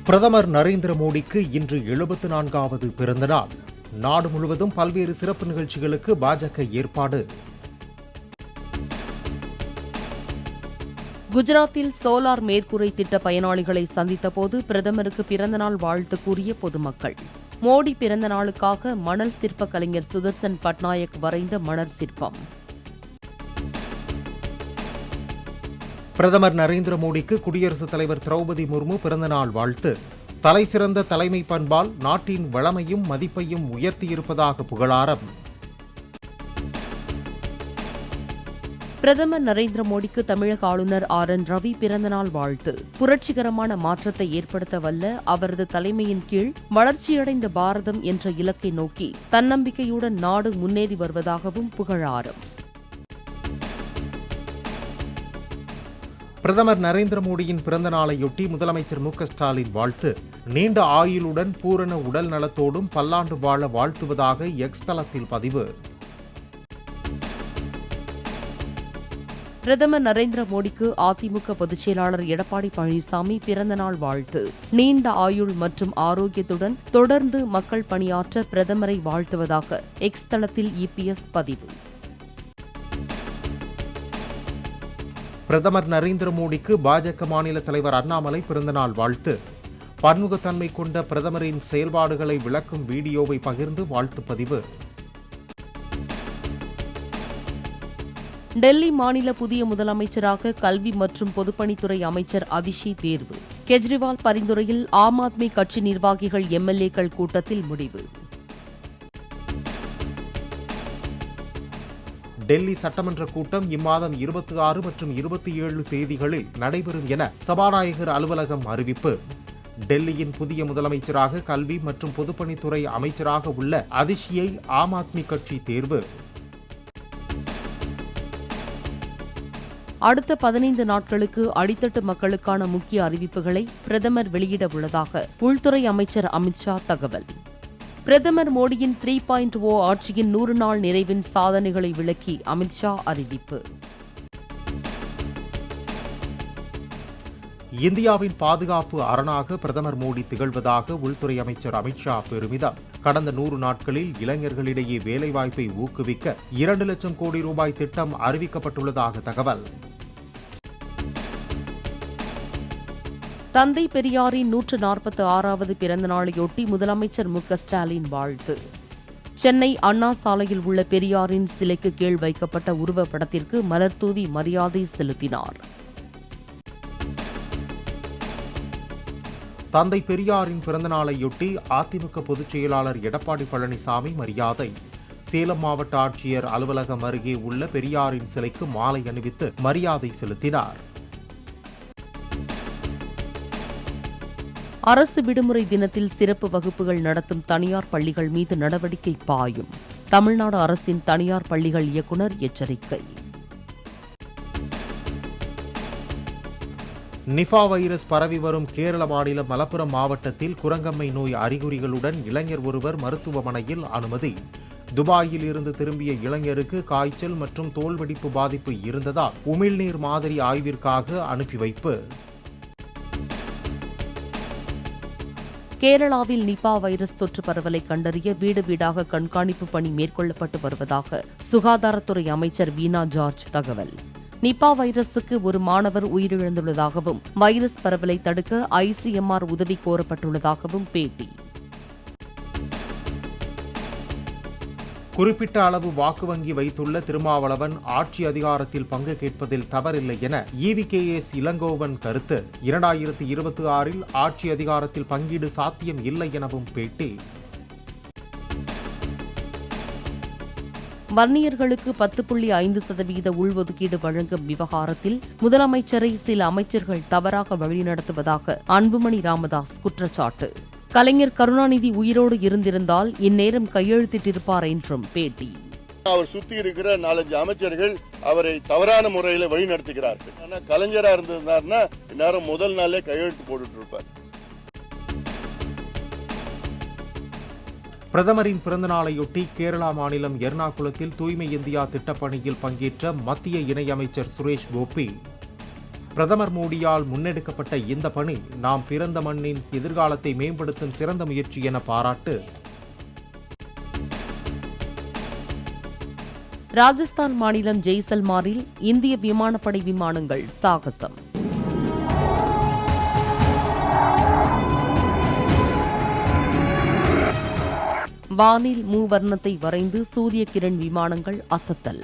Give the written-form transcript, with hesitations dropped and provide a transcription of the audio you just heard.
பிரதமர் நரேந்திர மோடிக்கு இன்று 74வது பிறந்த நாள். நாடு முழுவதும் பல்வேறு சிறப்பு நிகழ்ச்சிகளுக்கு பாஜக ஏற்பாடு. குஜராத்தில் சோலார் மேற்கூரை திட்ட பயனாளிகளை சந்தித்த போது பிரதமருக்கு பிறந்தநாள் வாழ்த்து கூறிய பொதுமக்கள். மோடி பிறந்த நாளுக்காக மணல் சிற்ப கலைஞர் சுதர்சன் பட்நாயக் வரைந்த மணல் சிற்பம். பிரதமர் நரேந்திர மோடிக்கு குடியரசுத் தலைவர் திரௌபதி முர்மு பிறந்தநாள் வாழ்த்து. தலைசிறந்த தலைமை பண்பால் நாட்டின் வளமையும் மதிப்பையும் உயர்த்தியிருப்பதாக புகழாரம். பிரதமர் நரேந்திர மோடிக்கு தமிழக ஆளுநர் RN ரவி பிறந்தநாள் வாழ்த்து. புரட்சிகரமான மாற்றத்தை ஏற்படுத்த வல்ல அவரது தலைமையின் கீழ் வளர்ச்சியடைந்த பாரதம் என்ற இலக்கை நோக்கி தன்னம்பிக்கையுடன் நாடு முன்னேறி வருவதாகவும் புகழாரம். பிரதமர் நரேந்திர மோடியின் பிறந்த நாளையொட்டி முதலமைச்சர் மு க ஸ்டாலின் வாழ்த்து. நீண்ட ஆயுளுடன் பூரண உடல் நலத்தோடும் பல்லாண்டு வாழ வாழ்த்துவதாக எக்ஸ் தளத்தில் பதிவு. பிரதமர் நரேந்திர மோடிக்கு அதிமுக பொதுச் செயலாளர் எடப்பாடி பழனிசாமி பிறந்தநாள் வாழ்த்து. நீண்ட ஆயுள் மற்றும் ஆரோக்கியத்துடன் தொடர்ந்து மக்கள் பணியாற்ற பிரதமரை வாழ்த்துவதாக எக்ஸ் தளத்தில் EPS பதிவு. பிரதமர் நரேந்திர மோடிக்கு பாஜக மாநில தலைவர் அண்ணாமலை பிறந்தநாள் வாழ்த்து. பன்முகத்தன்மை கொண்ட பிரதமரின் செயல்பாடுகளை விளக்கும் வீடியோவை பகிர்ந்து வாழ்த்து பதிவு. டெல்லி மாநில புதிய முதலமைச்சராக கல்வி மற்றும் பொதுப்பணித்துறை அமைச்சர் அதிஷி தேர்வு. கெஜ்ரிவால் பரிந்துரையில் ஆம் ஆத்மி கட்சி நிர்வாகிகள் MLA-க்கள் கூட்டத்தில் முடிவு. டெல்லி சட்டமன்ற கூட்டம் இம்மாதம் 26 மற்றும் 27 தேதிகளில் நடைபெறும் என சபாநாயகர் அலுவலகம் அறிவிப்பு. டெல்லியின் புதிய முதலமைச்சராக கல்வி மற்றும் பொதுப்பணித்துறை அமைச்சராக உள்ள அதிஷியை ஆம் ஆத்மி கட்சி தேர்வு. அடுத்த 15 நாட்களுக்கு அடித்தட்டு மக்களுக்கான முக்கிய அறிவிப்புகளை பிரதமர் வெளியிட உள்ளதாக உள்துறை அமைச்சர் அமித்ஷா தகவல். பிரதமர் மோடியின் 3.0 ஆட்சியின் 100 நாள் நிறைவின் சாதனைகளை விளக்கி அமித்ஷா அறிவிப்பு. இந்தியாவின் பாதுகாப்பு அரணாக பிரதமர் மோடி திகழ்வதாக உள்துறை அமைச்சர் அமித்ஷா பெருமிதம். கடந்த 100 நாட்களில் இளைஞர்களிடையே வேலைவாய்ப்பை ஊக்குவிக்க 2 லட்சம் கோடி ரூபாய் திட்டம் அறிவிக்கப்பட்டுள்ளதாக தகவல். தந்தை பெரியாரின் 146வது பிறந்த நாளையொட்டி முதலமைச்சர் மு க ஸ்டாலின் வாழ்த்து. சென்னை அண்ணா சாலையில் உள்ள பெரியாரின் சிலைக்கு கீழ் வைக்கப்பட்ட உருவப்படத்திற்கு மலர் தூவி மரியாதை செலுத்தினார். தந்தை பெரியாரின் பிறந்த நாளையொட்டி அதிமுக பொதுச் செயலாளர் எடப்பாடி பழனிசாமி மரியாதை. சேலம் மாவட்ட ஆட்சியர் அலுவலகம் அருகே உள்ள பெரியாரின் சிலைக்கு மாலை அணிவித்து மரியாதை செலுத்தினார். அரசு விடுமுறை தினத்தில் சிறப்பு வகுப்புகள் நடத்தும் தனியார் பள்ளிகள் மீது நடவடிக்கை பாயும். தமிழ்நாடு அரசின் தனியார் பள்ளிகள் இயக்குநர் எச்சரிக்கை. நிபா வைரஸ் பரவி வரும் கேரள மாநிலம் மலப்புரம் மாவட்டத்தில் குரங்கம்மை நோய் அறிகுறிகளுடன் இளைஞர் ஒருவர் மருத்துவமனையில் அனுமதி. துபாயில் இருந்து திரும்பிய இளைஞருக்கு காய்ச்சல் மற்றும் தோல்வெடிப்பு பாதிப்பு இருந்ததால் உமிழ்நீர் மாதிரி ஆய்விற்காக அனுப்பி வைப்பு. கேரளாவில் நிபா வைரஸ் தொற்று பரவலை கண்டறிய வீடு வீடாக கண்காணிப்பு பணி மேற்கொள்ளப்பட்டு வருவதாக சுகாதாரத்துறை அமைச்சர் வீணா ஜார்ஜ் தகவல். நிபா வைரஸுக்கு ஒரு மாணவர் உயிரிழந்துள்ளதாகவும் வைரஸ் பரவலை தடுக்க ICMR உதவி கோரப்பட்டுள்ளதாகவும் பேட்டி. குறிப்பிட்ட அளவு வாக்கு வங்கி வைத்துள்ள திருமாவளவன் ஆட்சி அதிகாரத்தில் பங்கு கேட்பதில் தவறில்லை என EVKS இளங்கோவன் கருத்து. 2026 ஆட்சி அதிகாரத்தில் பங்கீடு சாத்தியம் இல்லை எனவும் பேட்டி. வன்னியர்களுக்கு 10.5% உள்ஒதுக்கீடு வழங்கும் விவகாரத்தில் முதலமைச்சரை சில அமைச்சர்கள் தவறாக வழிநடத்துவதாக அன்புமணி ராமதாஸ் குற்றச்சாட்டு. கலைஞர் கருணாநிதி உயிரோடு இருந்திருந்தால் இந்நேரம் கையெழுத்திட்டிருப்பார் என்றும் பேட்டி. அவர் சுத்தி இருக்கிற 4-5 அமைச்சர்கள் அவரை தவறான முறையில் வழி நடத்துகிறார்கள். ஆனா கலைஞரா இருந்திருந்தாருன்னா இந்நேரம் முதல் நாளே கையெழுத்து போட்டுட்டு இருப்பார். பிரதமரின் பிறந்த நாளையொட்டி கேரளா மாநிலம் எர்ணாகுளத்தில் தூய்மை இந்தியா திட்டப்பணியில் பங்கேற்ற மத்திய இணையமைச்சர் சுரேஷ் கோபி. பிரதமர் மோடியால் முன்னெடுக்கப்பட்ட இந்த பணி நாம் பிறந்த மண்ணின் எதிர்காலத்தை மேம்படுத்தும் சிறந்த முயற்சி என பாராட்டு. ராஜஸ்தான் மாநிலம் ஜெய்சல்மாரில் இந்திய விமானப்படை விமானங்கள் சாகசம். வானில் மூவர்ணத்தை வரைந்து சூரிய கிரண் விமானங்கள் அசத்தல்.